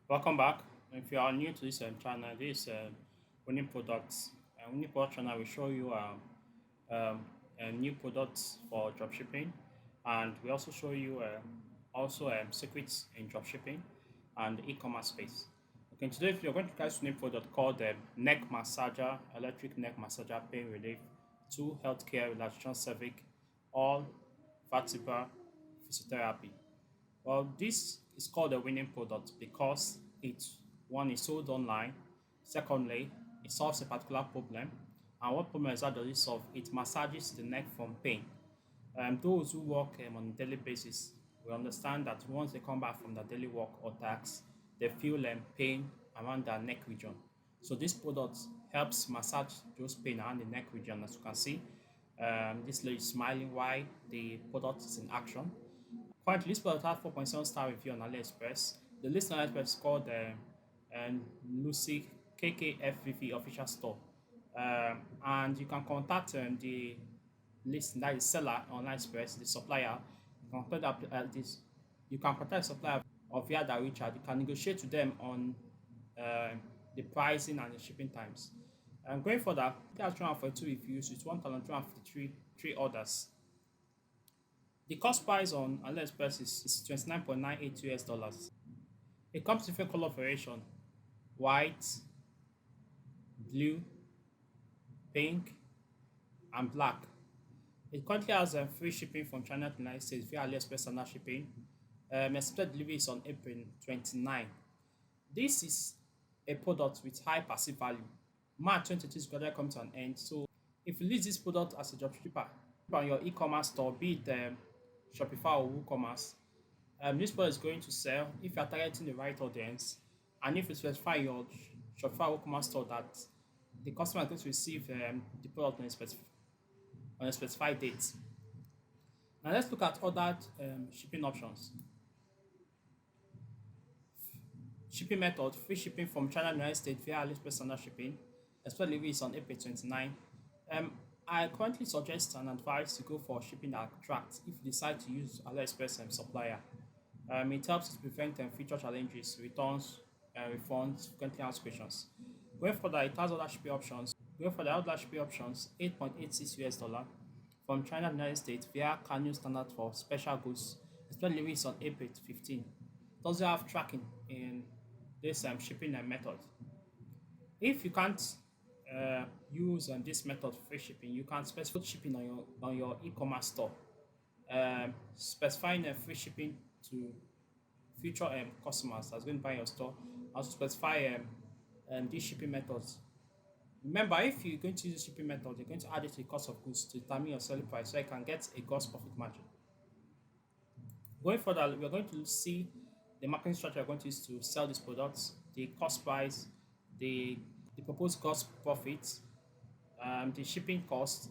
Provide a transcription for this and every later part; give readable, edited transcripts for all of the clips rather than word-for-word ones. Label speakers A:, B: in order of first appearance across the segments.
A: Welcome back. If you are new to this channel, this is winning products. Winning product channel will show you new products for dropshipping, and we also show you secrets in dropshipping and e-commerce space. Okay, today if you're going to guys winning product called neck massager, electric neck massager, pain relief, two healthcare relaxation cervic, all vertebral physiotherapy. Well, this is called a winning product because it one is sold online. Secondly, it solves a particular problem. And what problem exactly does it solve? It massages the neck from pain. Those who work on a daily basis will understand that once they come back from their daily work or tasks, they feel pain around their neck region. So this product helps massage those pain around the neck region. As you can see, this lady is smiling while the product is in action. Currently, this product has 4.7 star review on AliExpress. The list on AliExpress is called Lucy KKFVV official store. And you can contact the list that is seller on AliExpress, the supplier. You can contact the supplier or via the Richard. You can negotiate with them on uh, the pricing and the shipping times. Going further, that's 242 reviews with 1,253 three orders. The cost price on AliExpress is 29.98 US dollars. It comes in different color variation: white, blue, pink, and black. It currently has free shipping from China to the United States via AliExpress standard shipping. Expected delivery is on April 29. This is a product with high passive value. March 2022 is gradually coming to an end. So if you list this product as a dropshipper on your e-commerce store, be it Shopify or Woocommerce, this product is going to sell if you are targeting the right audience, and if you specify your Shopify Wocommerce store that the customer is going to receive the product on a specified date. Now let's look at other shipping options. Shipping method: free shipping from China to the United States via AliExpress standard shipping. Expected delivery is on April 29. Um, I currently suggest and advise to go for shipping that attracts if you decide to use AliExpress supplier. It helps to prevent future challenges, returns, refunds, frequently asked questions. Going further, it has other shipping options. Going for the other shipping options, 8.86 US dollar from China to the United States via Canyon standard for special goods. Expected delivery is on April 15. It also have tracking in this shipping method. If you can't use this method for free shipping, you can specify shipping on your e-commerce store, specifying free shipping to future customers that's going to buy your store. Also specify these shipping methods. Remember, if you're going to use a shipping method, you're going to add it to the cost of goods to determine your selling price so you can get a gross profit margin. Going further, we're going to see the marketing strategy we're going to use to sell these products, the cost price, the proposed gross profit, the shipping cost,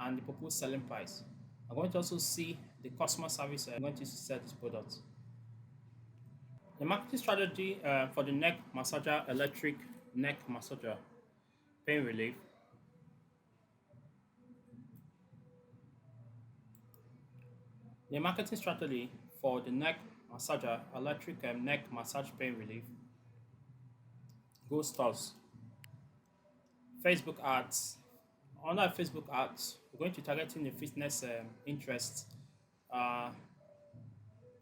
A: and the proposed selling price. I'm going to also see the customer service I'm going to use to sell this product. The marketing strategy for the neck massager, electric neck massager, pain relief. The marketing strategy for the neck massager, electric neck massage pain relief goes thus: Facebook ads. Under Facebook ads, we're going to targeting the fitness interest uh,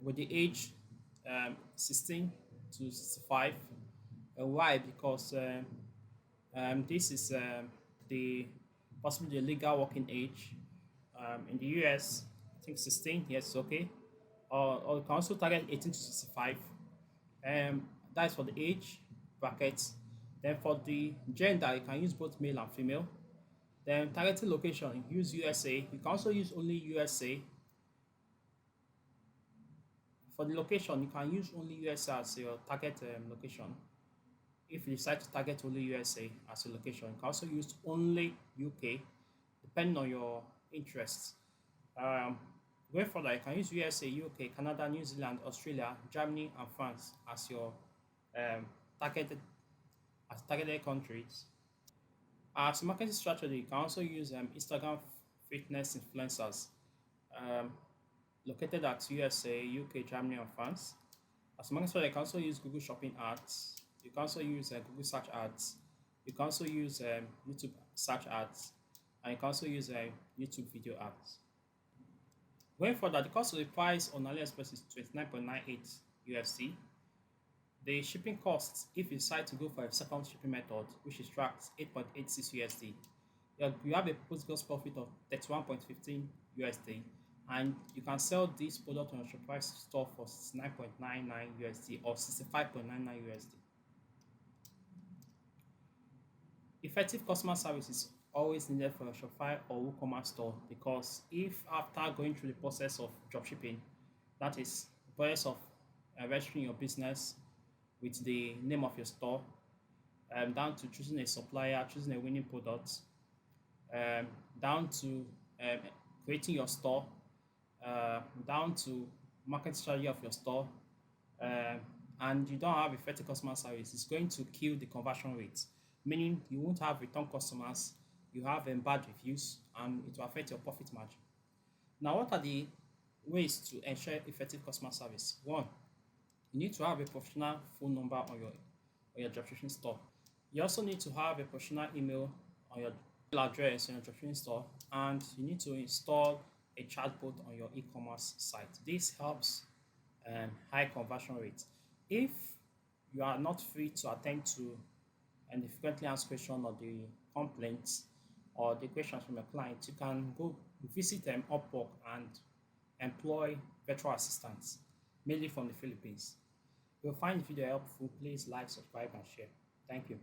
A: with the age 16 to 65. Why? Because this is the possibly the legal working age. In the US, I think 16, yes, okay. Or you can also target 18 to 65. That's for the age brackets. Then for the gender, you can use both male and female. Then targeting location, use USA. You can also use only USA. For the location, you can use only USA as your target location. If you decide to target only USA as a location, you can also use only UK, depending on your interests. Um, Going further, you can use USA, UK, Canada, New Zealand, Australia, Germany, and France as your um, targeted targeted countries. As a marketing strategy, you can also use Instagram fitness influencers um, located at USA, UK, Germany, and France. As a marketer, you can also use Google Shopping ads. You can also use Google Search ads. You can also use YouTube search ads, and you can also use YouTube video ads. Going further, the cost of the price on AliExpress is 29.98 USD. The shipping costs, if you decide to go for a second shipping method, which is tracked 8.86 USD, you have a post gross profit of 31.15 USD, and you can sell this product on your Shopify store for 69.99 USD or 65.99 USD. Effective customer service is always needed for your Shopify or Woocommerce store, because if after going through the process of dropshipping, that is the process of registering your business with the name of your store, down to choosing a supplier, choosing a winning product, down to creating your store, down to market strategy of your store, and you don't have effective customer service, it's going to kill the conversion rate, meaning you won't have return customers, you have bad reviews, and it will affect your profit margin. Now, what are the ways to ensure effective customer service? One, you need to have a professional phone number on your dropshipping store. You also need to have a professional email on your email address on your dropshipping store, and you need to install a chatbot on your e-commerce site. This helps high conversion rates. If you are not free to attend to and the frequently asked question or the complaints or the questions from your client, you can go visit Upwork and employ virtual assistants, mainly from the Philippines. If you find the video helpful, please like, subscribe, and share. Thank you.